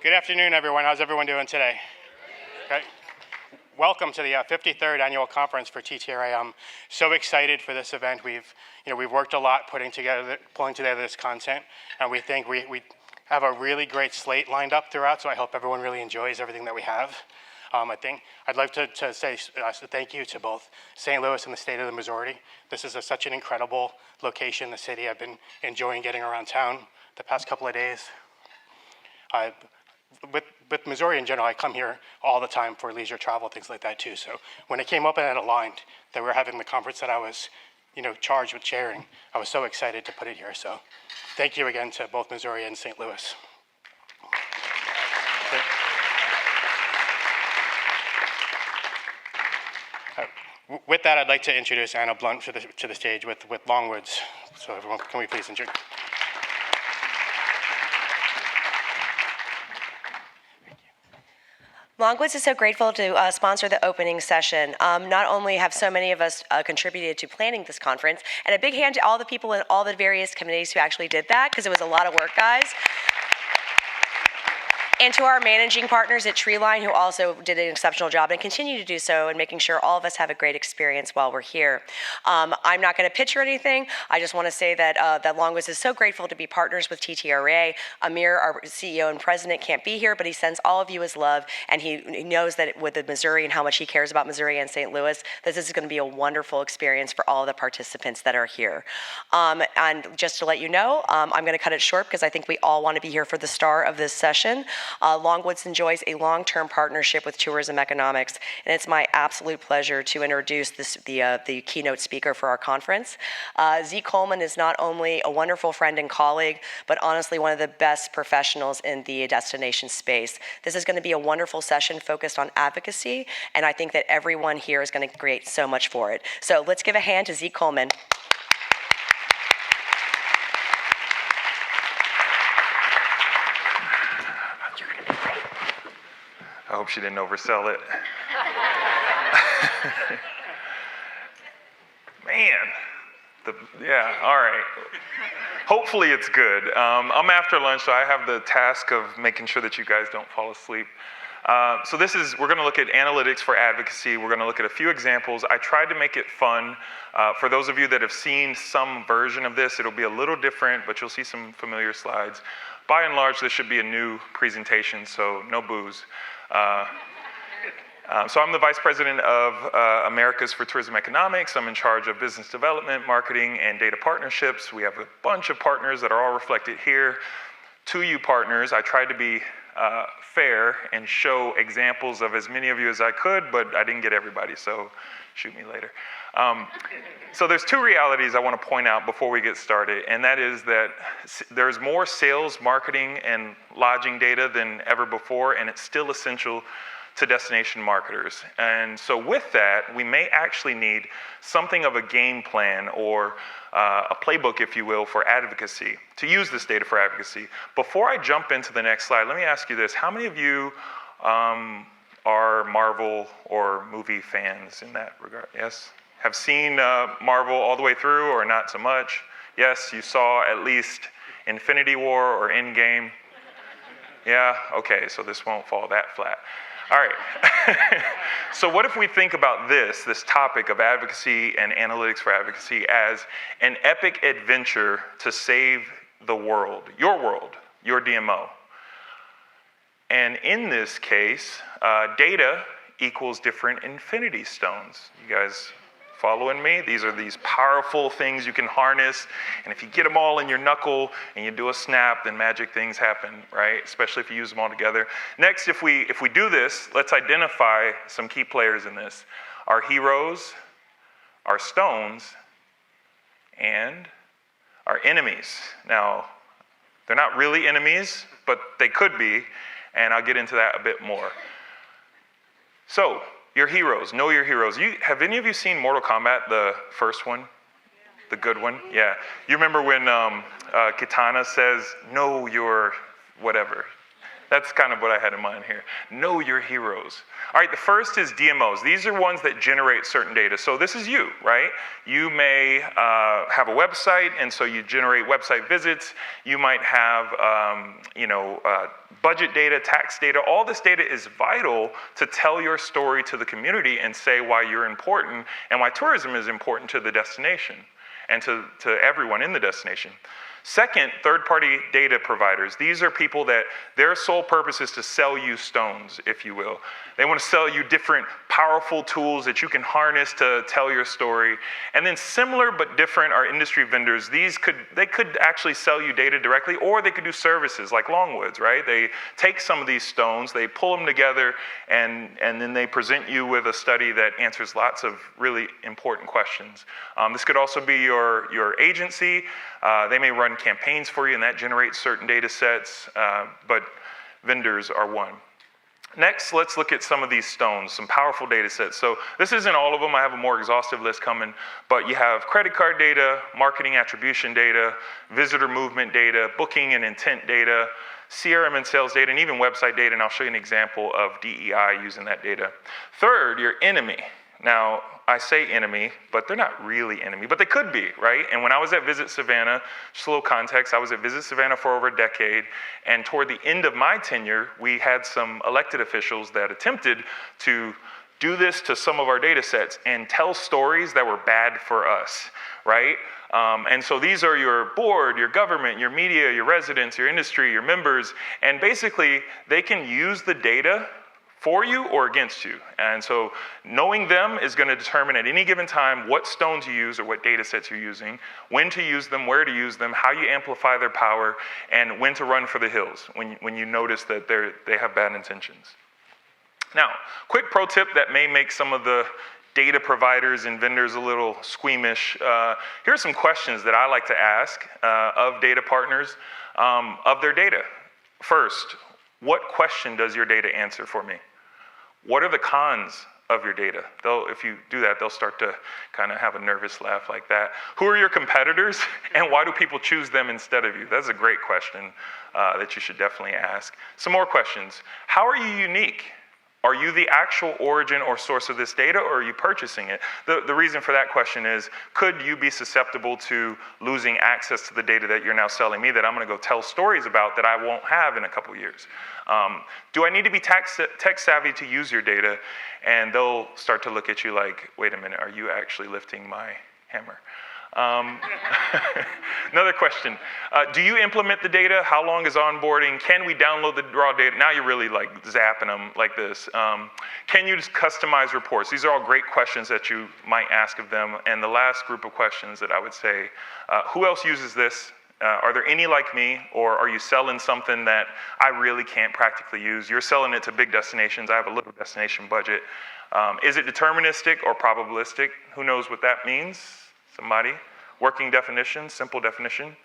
Good afternoon, everyone. How's everyone doing today? Okay. Welcome to the 53rd annual conference for TTRA. I'm so excited for this event. We've worked a lot pulling together this content, and we think we have a really great slate lined up throughout. So I hope everyone really enjoys everything that we have. I'd like to say thank you to both St. Louis and the state of Missouri. This is such an incredible location in the city. I've been enjoying getting around town the past couple of days. With Missouri in general, I come here all the time for leisure travel, things like that too. So when it came up and it aligned that we're having the conference that I was, charged with chairing, I was so excited to put it here. So thank you again to both Missouri and St. Louis. With that, I'd like to introduce Anna Blunt to the stage with Longwoods. So everyone, can we please introduce? Longwoods is so grateful to sponsor the opening session. Not only have so many of us contributed to planning this conference, and a big hand to all the people in all the various committees who actually did that, because it was a lot of work, guys. And to our managing partners at Treeline, who also did an exceptional job and continue to do so in making sure all of us have a great experience while we're here. I'm not going to pitch or anything. I just want to say that Longwoods is so grateful to be partners with TTRA. Amir, our CEO and president, can't be here, but he sends all of you his love, and he knows that with the Missouri and how much he cares about Missouri and St. Louis, this is going to be a wonderful experience for all of the participants that are here. And just to let you know, I'm going to cut it short because I think we all want to be here for the star of this session. Longwoods enjoys a long-term partnership with Tourism Economics, and it's my absolute pleasure to introduce the keynote speaker for our conference. Zeek Coleman is not only a wonderful friend and colleague, but honestly one of the best professionals in the destination space. This is going to be a wonderful session focused on advocacy, and I think that everyone here is going to create so much for it. So let's give a hand to Zeek Coleman. I hope she didn't oversell it. Man, all right. Hopefully it's good. I'm after lunch, so I have the task of making sure that you guys don't fall asleep. So we're going to look at analytics for advocacy. We're going to look at a few examples. I tried to make it fun. For those of you that have seen some version of this, it'll be a little different, but you'll see some familiar slides. By and large, this should be a new presentation, so no booze. So I'm the Vice President of Americas for Tourism Economics. I'm in charge of business development, marketing, and data partnerships. We have a bunch of partners that are all reflected here. To you partners, I tried to be fair and show examples of as many of you as I could, but I didn't get everybody, so shoot me later. So there's two realities I want to point out before we get started, and that is that there's more sales, marketing, and lodging data than ever before, and it's still essential to destination marketers. And so with that, we may actually need something of a game plan or a playbook, if you will, for advocacy, to use this data for advocacy. Before I jump into the next slide, let me ask you this. How many of you are Marvel or movie fans in that regard? Yes? Have seen Marvel all the way through or not so much? Yes, you saw at least Infinity War or Endgame? Yeah, okay, so this won't fall that flat. All right, so what if we think about this topic of advocacy and analytics for advocacy as an epic adventure to save the world, your DMO. And in this case, data equals different infinity stones. You guys following me? These are these powerful things you can harness, and if you get them all in your knuckle and you do a snap, then magic things happen, right? Especially if you use them all together. Next, if we do this, let's identify some key players in this. Our heroes, our stones, and our enemies. Now, they're not really enemies, but they could be, and I'll get into that a bit more. So, your heroes, know your heroes. Have any of you seen Mortal Kombat, the first one? The good one? Yeah. You remember when Kitana says, know your whatever. That's kind of what I had in mind here. Know your heroes. All right, the first is DMOs. These are ones that generate certain data. So this is you, right? You may have a website, and so you generate website visits. You might have, budget data, tax data. All this data is vital to tell your story to the community and say why you're important and why tourism is important to the destination and to everyone in the destination. Second, third-party data providers. These are people that their sole purpose is to sell you stones, if you will. They want to sell you different powerful tools that you can harness to tell your story. And then similar but different are industry vendors. They could actually sell you data directly, or they could do services like Longwoods, right? They take some of these stones, they pull them together, and then they present you with a study that answers lots of really important questions. This could also be your agency. They may run campaigns for you, and that generates certain data sets, but vendors are one. Next, let's look at some of these stones, some powerful data sets. So this isn't all of them. I have a more exhaustive list coming, but you have credit card data, marketing attribution data, visitor movement data, booking and intent data, CRM and sales data, and even website data, and I'll show you an example of DEI using that data. Third, your enemy. Now, I say enemy, but they're not really enemy, but they could be, right? And when I was at Visit Savannah, just a little context, I was at Visit Savannah for over a decade, and toward the end of my tenure, we had some elected officials that attempted to do this to some of our data sets and tell stories that were bad for us, right? And so these are your board, your government, your media, your residents, your industry, your members, and basically they can use the data for you or against you. And so knowing them is going to determine at any given time what stones you use or what data sets you're using, when to use them, where to use them, how you amplify their power, and when to run for the hills when you notice that they have bad intentions. Now, quick pro tip that may make some of the data providers and vendors a little squeamish. Here are some questions that I like to ask of data partners of their data. First, what question does your data answer for me? What are the cons of your data? If you do that, they'll start to kind of have a nervous laugh like that. Who are your competitors, and why do people choose them instead of you? That's a great question that you should definitely ask. Some more questions. How are you unique? Are you the actual origin or source of this data, or are you purchasing it? The reason for that question is, could you be susceptible to losing access to the data that you're now selling me that I'm going to go tell stories about that I won't have in a couple years? Do I need to be tech savvy to use your data? And they'll start to look at you like, wait a minute, are you actually lifting my hammer? Another question, do you implement the data? How long is onboarding? Can we download the raw data? Now you're really like zapping them like this. Can you just customize reports? These are all great questions that you might ask of them. And the last group of questions that I would say, who else uses this? Are there any like me, or are you selling something that I really can't practically use? You're selling it to big destinations. I have a little destination budget. Is it deterministic or probabilistic? Who knows what that means? Somebody? Working definition, simple definition?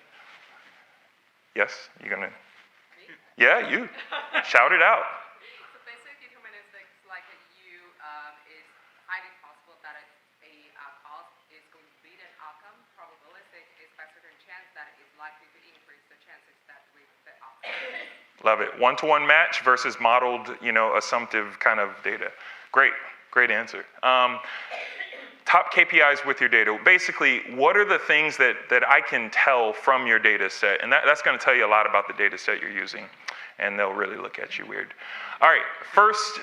Yes, you're gonna? Yeah, you. Shout it out. So basic deterministic, like is highly possible that a cause is going to lead an outcome. Probabilistic is by certain chance that it is likely to increase the chances that we the outcome. Love it. One-to-one match versus modeled, assumptive kind of data. Great answer. Top KPIs with your data. Basically, what are the things that I can tell from your data set? And that's going to tell you a lot about the data set you're using. And they'll really look at you weird. All right, first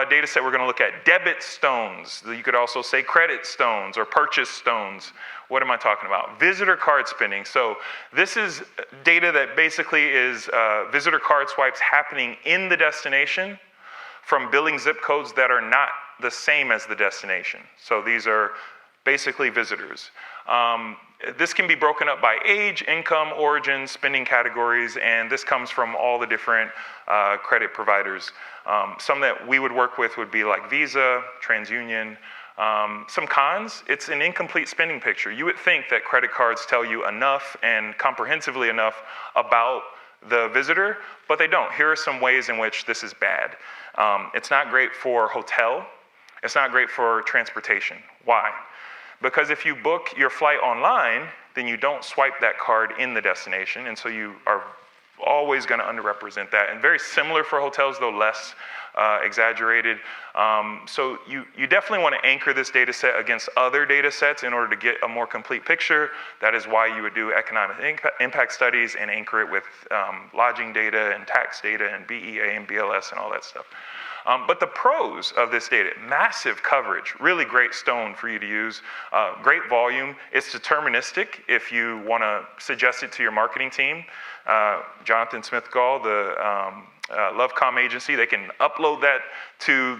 data set we're going to look at, debit stones. You could also say credit stones or purchase stones. What am I talking about? Visitor card spending. So this is data that basically is visitor card swipes happening in the destination from billing zip codes that are not the same as the destination. So these are basically visitors. This can be broken up by age, income, origin, spending categories, and this comes from all the different credit providers. Some that we would work with would be like Visa, TransUnion. Some cons, it's an incomplete spending picture. You would think that credit cards tell you enough and comprehensively enough about the visitor, but they don't. Here are some ways in which this is bad. It's not great for hotel. It's not great for transportation. Why? Because if you book your flight online, then you don't swipe that card in the destination, and so you are always going to underrepresent that. And very similar for hotels, though less exaggerated. So you definitely want to anchor this data set against other data sets in order to get a more complete picture. That is why you would do economic impact studies and anchor it with lodging data and tax data and BEA and BLS and all that stuff. But the pros of this data: massive coverage, really great stone for you to use, great volume. It's deterministic if you want to suggest it to your marketing team. Jonathan Smith-Gall, the LoveCom agency, they can upload that to,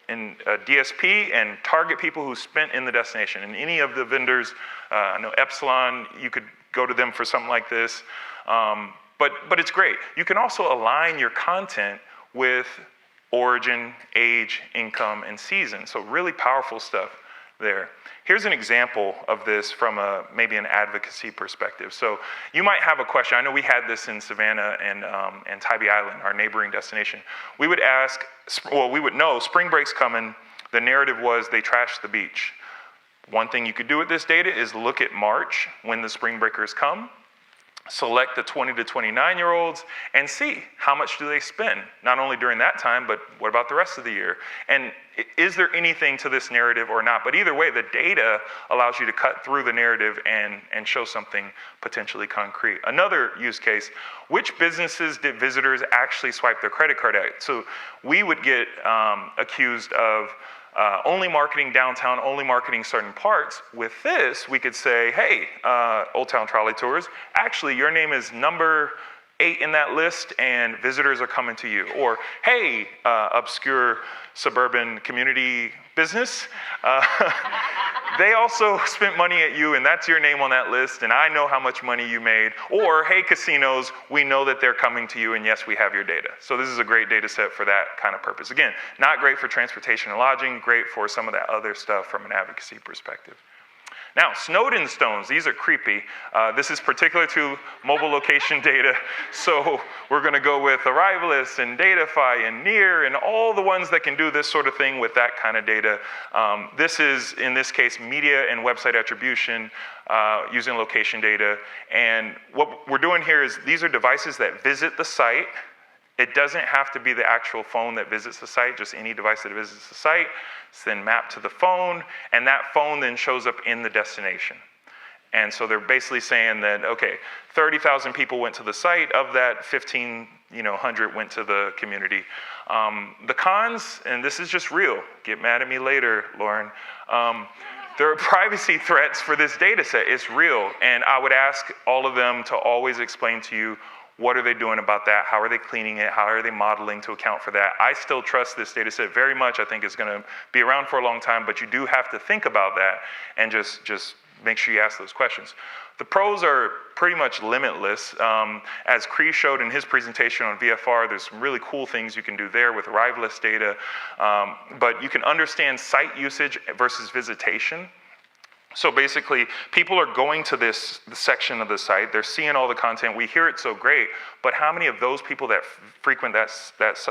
in a DSP and target people who spent in the destination. And any of the vendors, I know Epsilon, you could go to them for something like this. But it's great. You can also align your content with origin, age, income, and season. So really powerful stuff there. Here's an example of this from maybe an advocacy perspective. So you might have a question. I know we had this in Savannah and Tybee Island, our neighboring destination. We would ask, we would know spring break's coming. The narrative was they trashed the beach. One thing you could do with this data is look at March when the spring breakers come, select the 20 to 29-year-olds and see how much do they spend, not only during that time, but what about the rest of the year? And is there anything to this narrative or not? But either way, the data allows you to cut through the narrative and show something potentially concrete. Another use case: which businesses did visitors actually swipe their credit card at? So we would get accused of only marketing downtown, only marketing certain parts. With this, we could say, hey, Old Town Trolley Tours, actually your name is number 8 in that list and visitors are coming to you. Or, hey, obscure suburban community business, they also spent money at you and that's your name on that list and I know how much money you made. Or, hey, casinos, we know that they're coming to you and yes, we have your data. So this is a great data set for that kind of purpose. Again, not great for transportation and lodging, great for some of that other stuff from an advocacy perspective. Now, Snowden stones, these are creepy. This is particular to mobile location data. So we're gonna go with Arrivalist and Datafy and Near and all the ones that can do this sort of thing with that kind of data. This is, in this case, media and website attribution using location data. And what we're doing here is these are devices that visit the site. It doesn't have to be the actual phone that visits the site, just any device that visits the site. It's then mapped to the phone, and that phone then shows up in the destination. And so they're basically saying that, okay, 30,000 people went to the site. Of that, 1,500 went to the community. The cons, and this is just real. Get mad at me later, Lauren. There are privacy threats for this data set. It's real. And I would ask all of them to always explain to you, what are they doing about that? How are they cleaning it? How are they modeling to account for that? I still trust this data set very much. I think it's going to be around for a long time, but you do have to think about that and just make sure you ask those questions. The pros are pretty much limitless. As Cree showed in his presentation on VFR, there's some really cool things you can do there with Arrivalist data, but you can understand site usage versus visitation. So basically, people are going to this section of the site, they're seeing all the content, we hear it so great, but how many of those people that frequent that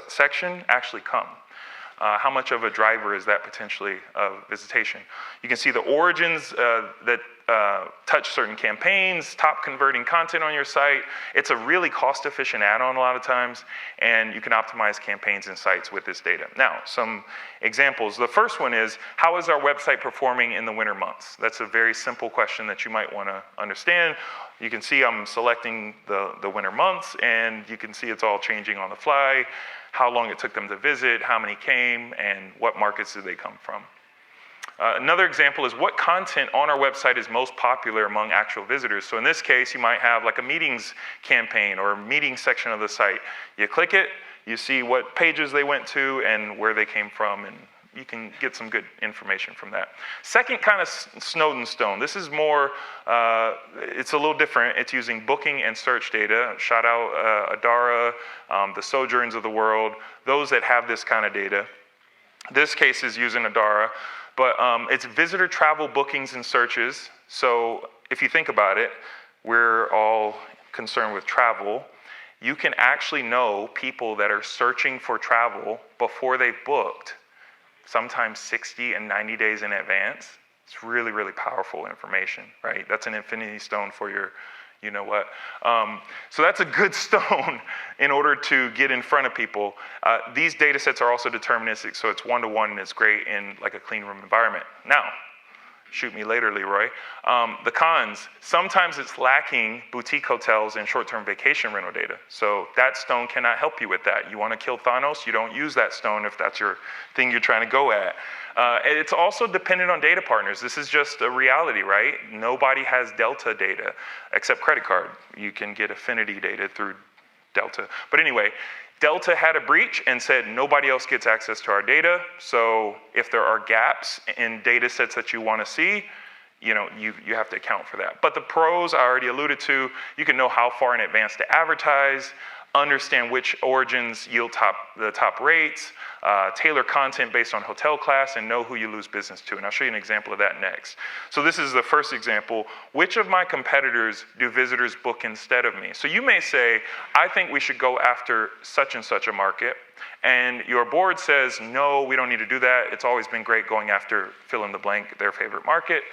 section actually come? How much of a driver is that potentially of visitation? You can see the origins that touch certain campaigns, top converting content on your site. It's a really cost-efficient add-on a lot of times, and you can optimize campaigns and sites with this data. Now, some examples. The first one is, how is our website performing in the winter months? That's a very simple question that you might want to understand. You can see I'm selecting the winter months, and you can see it's all changing on the fly, how long it took them to visit, how many came, and what markets did they come from. Another example is what content on our website is most popular among actual visitors. So in this case, you might have like a meetings campaign or a meeting section of the site. You click it, you see what pages they went to and where they came from, and you can get some good information from that. Second kind of Snowden stone. This is more, it's a little different. It's using booking and search data. Shout out Adara, the Sojourns of the world, those that have this kind of data. This case is using Adara, but it's visitor travel bookings and searches. So if you think about it, we're all concerned with travel. You can actually know people that are searching for travel before they've booked, sometimes 60 and 90 days in advance. It's really, really powerful information, right? That's an infinity stone for you know what. So that's a good stone in order to get in front of people. These data sets are also deterministic, so it's one-to-one and it's great in like a clean room environment. Now, shoot me later, Leroy. The cons, sometimes it's lacking boutique hotels and short-term vacation rental data. So that stone cannot help you with that. You want to kill Thanos, you don't use that stone if that's your thing you're trying to go at. And it's also dependent on data partners. This is just a reality, right? Nobody has Delta data except credit card. You can get affinity data through Delta. But anyway, Delta had a breach and said nobody else gets access to our data. So if there are gaps in data sets that you want to see, you have to account for that. But the pros I already alluded to, you can know how far in advance to advertise, understand which origins yield the top rates, tailor content based on hotel class, and know who you lose business to. And I'll show you an example of that next. So this is the first example. Which of my competitors do visitors book instead of me? So you may say, I think we should go after such and such a market. And your board says, no, we don't need to do that. It's always been great going after fill in the blank, their favorite market.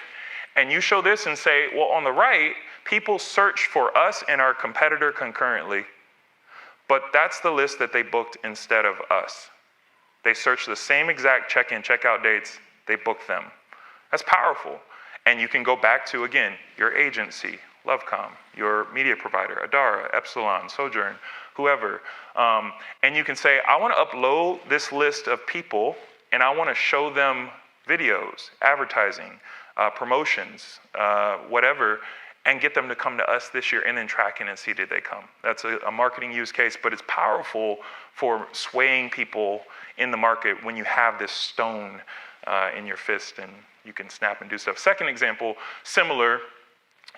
And you show this and say, well, on the right, people search for us and our competitor concurrently. But that's the list that they booked instead of us. They searched the same exact check-in, check-out dates, they booked them. That's powerful. And you can go back to, again, your agency, Lovecom, your media provider, Adara, Epsilon, Sojourn, whoever. And you can say, I want to upload this list of people, and I want to show them videos, advertising, promotions, whatever, and get them to come to us this year and then track in and see did they come. That's a marketing use case, but it's powerful for swaying people in the market when you have this stone in your fist and you can snap and do stuff. Second example, similar,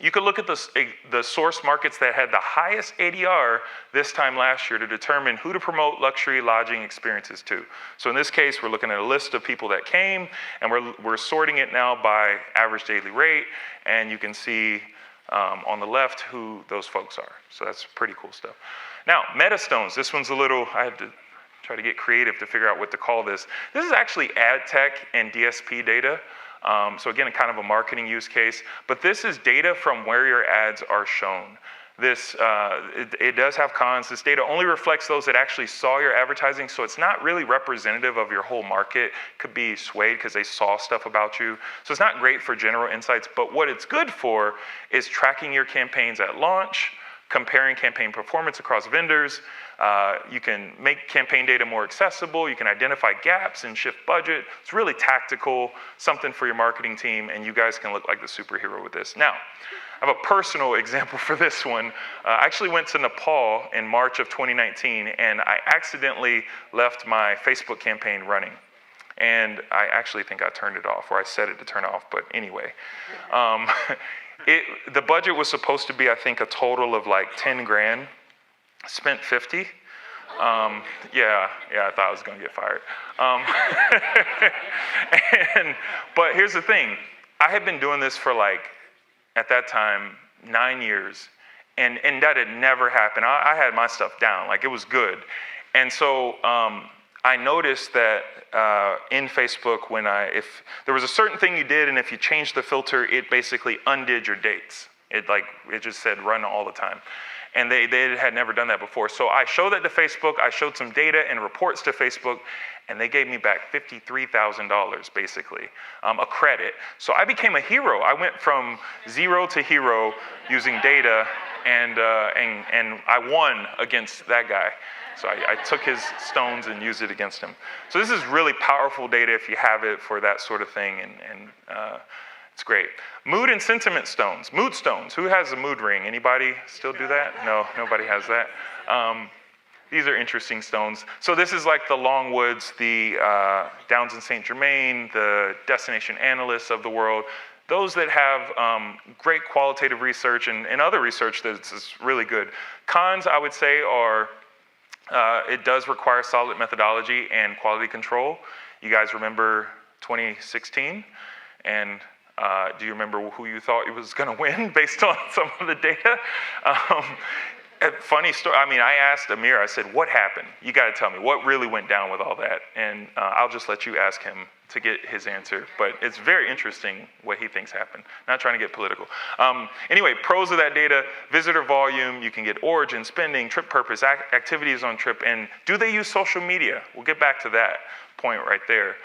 you could look at the source markets that had the highest ADR this time last year to determine who to promote luxury lodging experiences to. So in this case, we're looking at a list of people that came, and we're sorting it now by average daily rate, and you can see on the left who those folks are. So that's pretty cool stuff. Now, metastones. This one's a little, I had to try to get creative to figure out what to call this. This is actually ad tech and DSP data. So again, kind of a marketing use case, but this is data from where your ads are shown. This, it does have cons. This data only reflects those that actually saw your advertising, so it's not really representative of your whole market. Could be swayed because they saw stuff about you. So it's not great for general insights, but what it's good for is tracking your campaigns at launch, comparing campaign performance across vendors. You can make campaign data more accessible. You can identify gaps and shift budget. It's really tactical, something for your marketing team, and you guys can look like the superhero with this. Now, I have a personal example for this one. I actually went to Nepal in March of 2019, and I accidentally left my Facebook campaign running. And I actually think I turned it off, or I set it to turn off, but anyway. The budget was supposed to be, I think, a total of like 10 grand. Spent 50. Yeah, I thought I was gonna get fired. But here's the thing. I had been doing this for like, at that time, 9 years, and that had never happened. I had my stuff down, like it was good. And so I noticed that in Facebook, if there was a certain thing you did, and if you changed the filter, it basically undid your dates. It just said run all the time. And they had never done that before. So I showed that to Facebook, I showed some data and reports to Facebook, and they gave me back $53,000 basically, a credit. So I became a hero. I went from zero to hero using data, and I won against that guy. So I took his stones and used it against him. So this is really powerful data if you have it for that sort of thing, and it's great. Mood and sentiment stones, mood stones. Who has a mood ring? Anybody still do that? No, nobody has that. These are interesting stones. So this is like the Longwoods, the Downs and St. Germain, the destination analysts of the world. Those that have great qualitative research and other research that's really good. Cons, I would say, are it does require solid methodology and quality control. You guys remember 2016? And do you remember who you thought was going to win based on some of the data? Funny story. I mean, I asked Amir, I said, what happened? You got to tell me what really went down with all that. And I'll just let you ask him to get his answer. But it's very interesting what he thinks happened. Not trying to get political. Anyway, pros of that data, visitor volume, you can get origin, spending, trip purpose, activities on trip, and do they use social media? We'll get back to that point right there.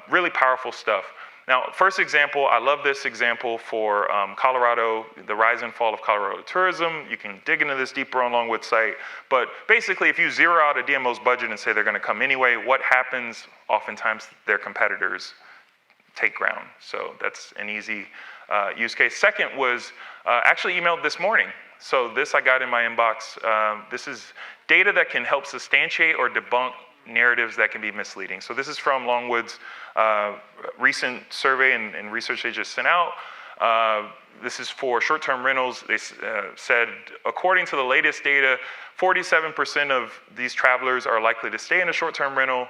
Really powerful stuff. Now, first example, I love this example for Colorado, the rise and fall of Colorado tourism. You can dig into this deeper on Longwood's site. But basically, if you zero out a DMO's budget and say they're going to come anyway, what happens? Oftentimes, their competitors take ground. So that's an easy use case. Second was actually emailed this morning. So this I got in my inbox. This is data that can help substantiate or debunk narratives that can be misleading. So this is from Longwood's recent survey and research they just sent out. This is for short-term rentals. They said, according to the latest data, 47% of these travelers are likely to stay in a short-term rental.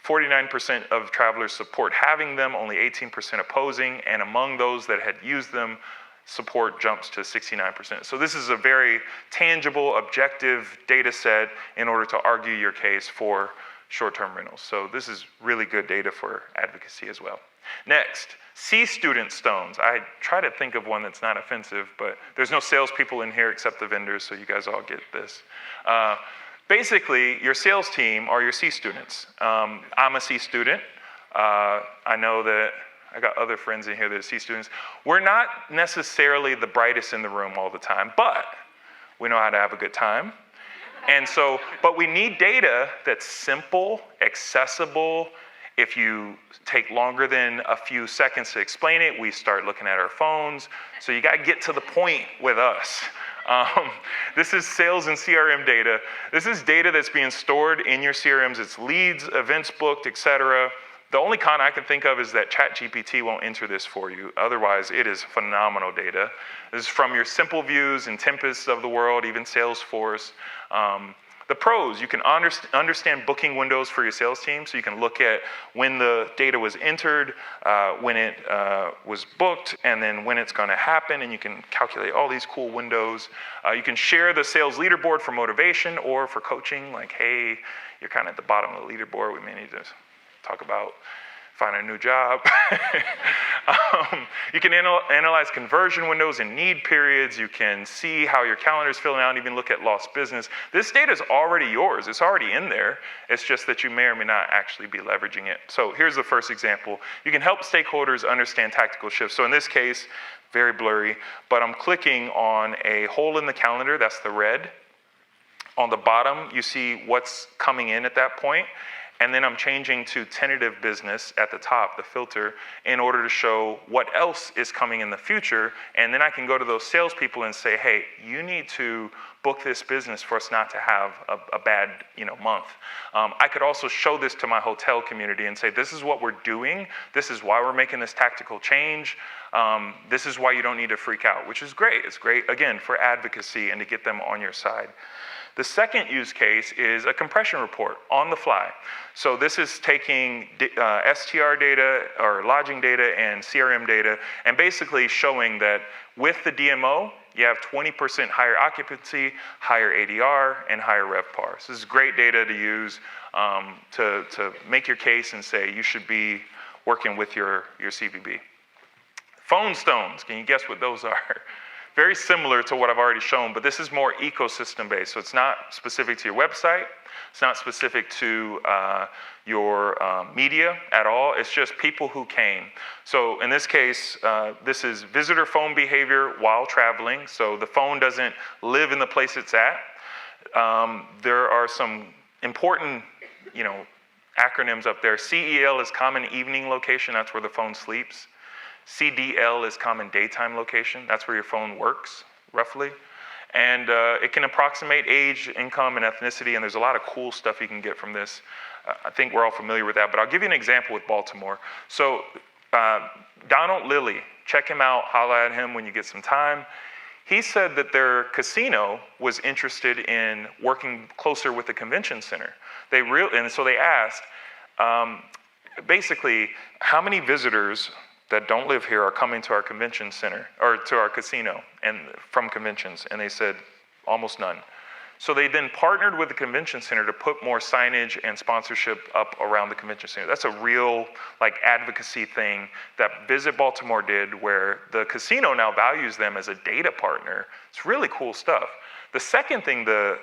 49% of travelers support having them, only 18% opposing, and among those that had used them, support jumps to 69%. So this is a very tangible, objective data set in order to argue your case for short-term rentals. So this is really good data for advocacy as well. Next, C-student stones. I try to think of one that's not offensive, but there's no salespeople in here except the vendors, so you guys all get this. Basically, your sales team are your C-students. I'm a C-student. I know that I got other friends in here that are C-students. We're not necessarily the brightest in the room all the time, but we know how to have a good time. And so, but we need data that's simple, accessible. If you take longer than a few seconds to explain it, we start looking at our phones. So you got to get to the point with us. This is sales and CRM data. This is data that's being stored in your CRMs. It's leads, events booked, etc. The only con I can think of is that ChatGPT won't enter this for you. Otherwise, it is phenomenal data. This is from your Simple Views and Tempest of the world, even Salesforce. The pros, you can understand booking windows for your sales team, so you can look at when the data was entered, when it was booked, and then when it's going to happen, and you can calculate all these cool windows. You can share the sales leaderboard for motivation or for coaching, like, hey, you're kind of at the bottom of the leaderboard, we may need to talk about finding a new job. You can analyze conversion windows and need periods. You can see how your calendar is filling out and even look at lost business. This data is already yours. It's already in there. It's just that you may or may not actually be leveraging it. So here's the first example. You can help stakeholders understand tactical shifts. So in this case, very blurry, but I'm clicking on a hole in the calendar. That's the red. On the bottom, you see what's coming in at that point. And then I'm changing to tentative business at the top, the filter, in order to show what else is coming in the future. And then I can go to those salespeople and say, hey, you need to book this business for us not to have a bad month. I could also show this to my hotel community and say, this is what we're doing. This is why we're making this tactical change. This is why you don't need to freak out, which is great. It's great, again, for advocacy and to get them on your side. The second use case is a compression report on the fly. So this is taking STR data or lodging data and CRM data and basically showing that with the DMO, you have 20% higher occupancy, higher ADR, and higher RevPAR. So this is great data to use to make your case and say you should be working with your CVB. Phone stones, can you guess what those are? Very similar to what I've already shown, but this is more ecosystem-based. So it's not specific to your website. It's not specific to your media at all. It's just people who came. So in this case, this is visitor phone behavior while traveling. So the phone doesn't live in the place it's at. There are some important, acronyms up there. CEL is common evening location. That's where the phone sleeps. CDL is common daytime location. That's where your phone works, roughly. And it can approximate age, income, and ethnicity, and there's a lot of cool stuff you can get from this. I think we're all familiar with that, but I'll give you an example with Baltimore. So Donald Lilly, check him out, holla at him when you get some time. He said that their casino was interested in working closer with the convention center. And so they asked, basically, how many visitors that don't live here are coming to our convention center or to our casino and from conventions? And they said almost none. So they then partnered with the convention center to put more signage and sponsorship up around the convention center. That's a real advocacy thing that Visit Baltimore did, where the casino now values them as a data partner. It's really cool stuff. The second thing the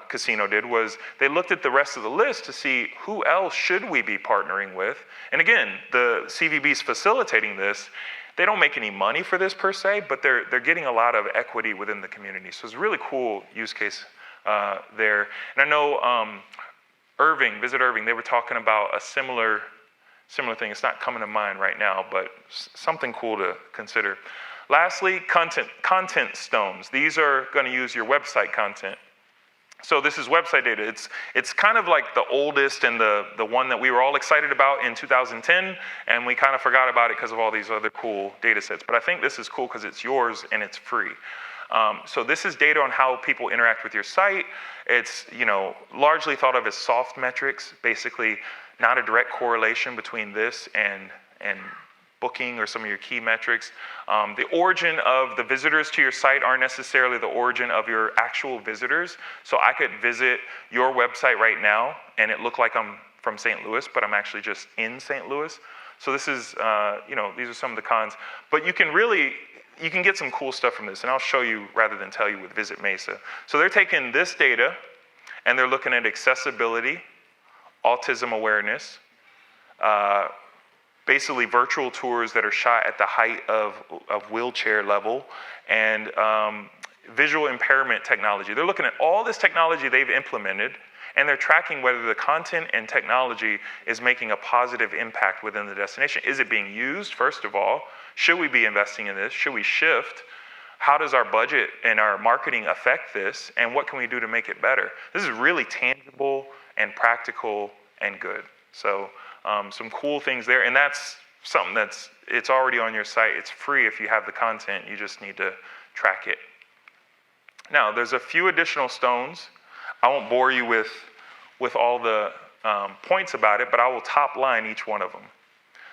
casino did was they looked at the rest of the list to see who else should we be partnering with. And again, the CVB's facilitating this. They don't make any money for this per se, but they're getting a lot of equity within the community. So it's a really cool use case there. And I know Visit Irving, they were talking about a similar thing. It's not coming to mind right now, but something cool to consider. Lastly, content stones. These are going to use your website content. So this is website data. It's kind of like the oldest and the one that we were all excited about in 2010, and we kind of forgot about it because of all these other cool data sets. But I think this is cool because it's yours and it's free. So this is data on how people interact with your site. It's largely thought of as soft metrics, basically not a direct correlation between this and booking or some of your key metrics. The origin of the visitors to your site aren't necessarily the origin of your actual visitors. So I could visit your website right now and it look like I'm from St. Louis, but I'm actually just in St. Louis. So this is, these are some of the cons. But you can get some cool stuff from this, and I'll show you rather than tell you with Visit Mesa. So they're taking this data and they're looking at accessibility, autism awareness, basically virtual tours that are shot at the height of wheelchair level, and visual impairment technology. They're looking at all this technology they've implemented, and they're tracking whether the content and technology is making a positive impact within the destination. Is it being used, first of all? Should we be investing in this? Should we shift? How does our budget and our marketing affect this? And what can we do to make it better? This is really tangible and practical and good. So some cool things there, and that's something it's already on your site. It's free if you have the content. You just need to track it. Now, there's a few additional stones. I won't bore you with all the points about it, but I will top line each one of them.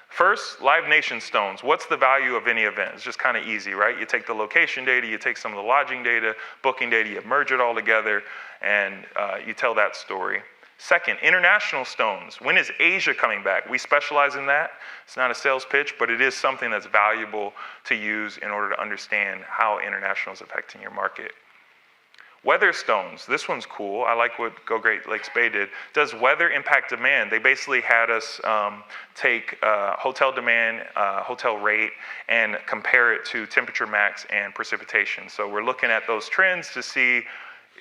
First, Live Nation stones. What's the value of any event? It's just kind of easy, right? You take the location data, you take some of the lodging data, booking data, you merge it all together, and you tell that story. Second, international stones. When is Asia coming back? We specialize in that. It's not a sales pitch, but it is something that's valuable to use in order to understand how international is affecting your market. Weather stones. This one's cool. I like what Go Great Lakes Bay did. Does weather impact demand? They basically had us take hotel demand, hotel rate, and compare it to temperature max and precipitation. So we're looking at those trends to see,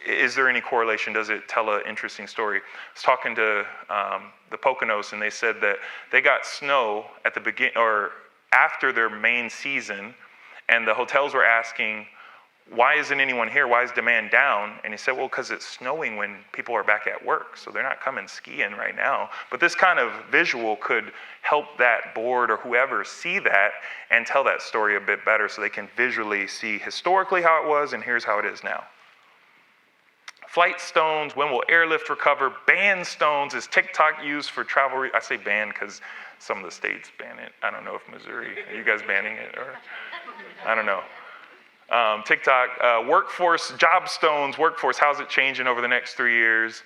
is there any correlation? Does it tell an interesting story? I was talking to the Poconos, and they said that they got snow at the beginning or after their main season, and the hotels were asking, why isn't anyone here? Why is demand down? And he said, well, because it's snowing when people are back at work, so they're not coming skiing right now. But this kind of visual could help that board or whoever see that and tell that story a bit better so they can visually see historically how it was and here's how it is now. Flight stones, when will airlift recover? Ban stones, is TikTok used for travel? I say ban because some of the states ban it. I don't know if Missouri, are you guys banning it? Or I don't know. TikTok, workforce, job stones, workforce, how's it changing over the next 3 years?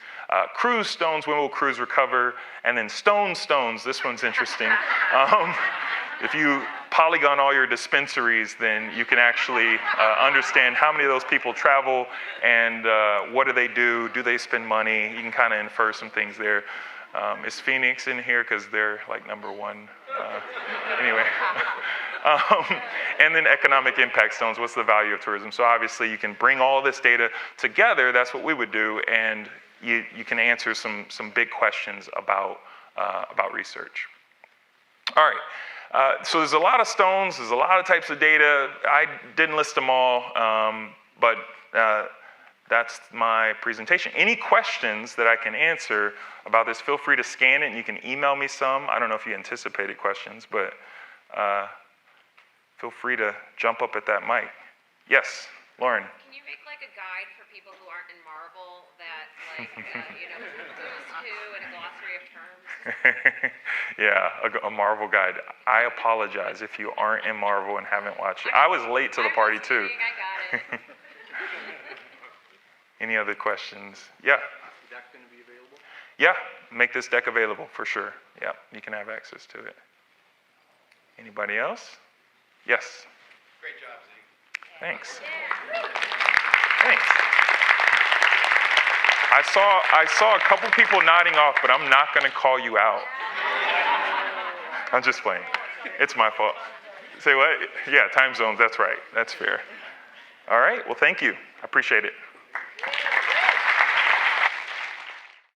Cruise stones, when will cruise recover? And then stones, this one's interesting. If you polygon all your dispensaries, then you can actually understand how many of those people travel and what do they do? Do they spend money? You can kind of infer some things there. Is Phoenix in here? Because they're like number one. Anyway. And then economic impact stones, what's the value of tourism? So obviously you can bring all this data together, that's what we would do, and you can answer some big questions about research. All right, so there's a lot of stones, there's a lot of types of data. I didn't list them all, but that's my presentation. Any questions that I can answer about this, feel free to scan it and you can email me some. I don't know if you anticipated questions, but feel free to jump up at that mic. Yes, Lauren. Can you make like a guide for people who aren't in Marvel that like, who's who and a glossary of terms? Yeah, a Marvel guide. I apologize if you aren't in Marvel and haven't watched it. I was late to the party too. I got it. Any other questions? Yeah. Is the deck going to be available? Yeah, make this deck available for sure. Yeah, you can have access to it. Anybody else? Yes. Great job, Zeek. Thanks. Thanks. I saw a couple people nodding off, but I'm not going to call you out. I'm just playing. It's my fault. Say what? Yeah, time zones. That's right. That's fair. All right. Well, thank you. I appreciate it.